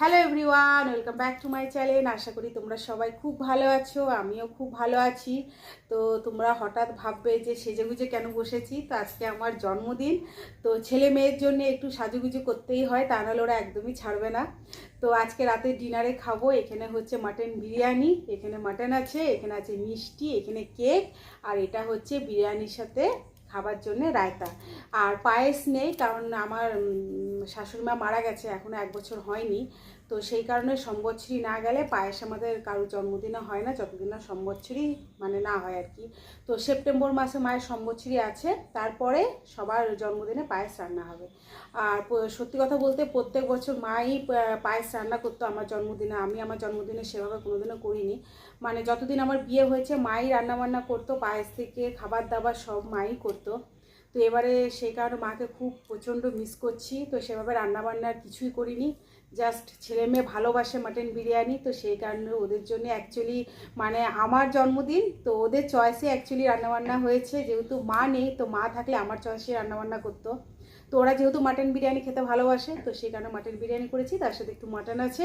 Hello everyone, welcome back to my channel. আশা করি তোমরা সবাই খুব ভালো আছো, আমিও খুব ভালো আছি। তো তোমরা হঠাৎ ভাববে যে সেজেগুজে কেন বসেছি। তো আজকে আমার জন্মদিন, তো ছেলে মেয়ের জন্য একটু সাজুগুজু করতেই হয়, তা নাহলে ওরা একদমই ছাড়বে না। তো আজকে রাতে ডিনারে খাবো, এখানে হচ্ছে মাটন বিরিয়ানি, এখানে মাটন আছে, এখানে আছে মিষ্টি, এখানে কেক, আর এটা হচ্ছে বিরিয়ানির সাথে খাবার জন্য রায়তা। আর পায়েস নেই, কারণ আমার শাশুড়ি মা মারা গেছে, এখনও 1 বছর হয়নি। তো সেই কারণে সম্বৎসরি না গেলে পায়েস আমাদের কারোর জন্মদিনে হয় না, যতদিন না সম্বৎসরি মানে না হয় আর কি। তো সেপ্টেম্বর মাসে মায়ের সম্বৎসরি আছে, তারপরে সবার জন্মদিনে পায়েস রান্না হবে। আর সত্যি কথা বলতে প্রত্যেক বছর মাই পায়েস রান্না করতো আমার জন্মদিনে। আমি আমার জন্মদিনে সেভাবে কোনোদিনও করিনি, মানে যতদিন আমার বিয়ে হয়েছে মাই রান্নাবান্না করতো, পায়েস থেকে খাবার দাবার সব মাই করতো। তো এবারে সেই কারণে মাকে খুব প্রচণ্ড মিস করছি। তো সেভাবে রান্নাবান্নার কিছুই করিনি, জাস্ট ছেলে মেয়ে ভালোবাসে মাটন বিরিয়ানি, তো সেই কারণে ওদের জন্য অ্যাকচুয়ালি মানে আমার জন্মদিন তো ওদের চয়েসে অ্যাকচুয়ালি রান্নাবান্না হয়েছে। যেহেতু মা নেই, তো মা থাকলে আমার চয়েসে রান্নাবান্না করতো। তো ওরা যেহেতু মাটন বিরিয়ানি খেতে ভালোবাসে, তো সেই কারণে মাটন বিরিয়ানি করেছি, তার সাথে একটু মাটন আছে,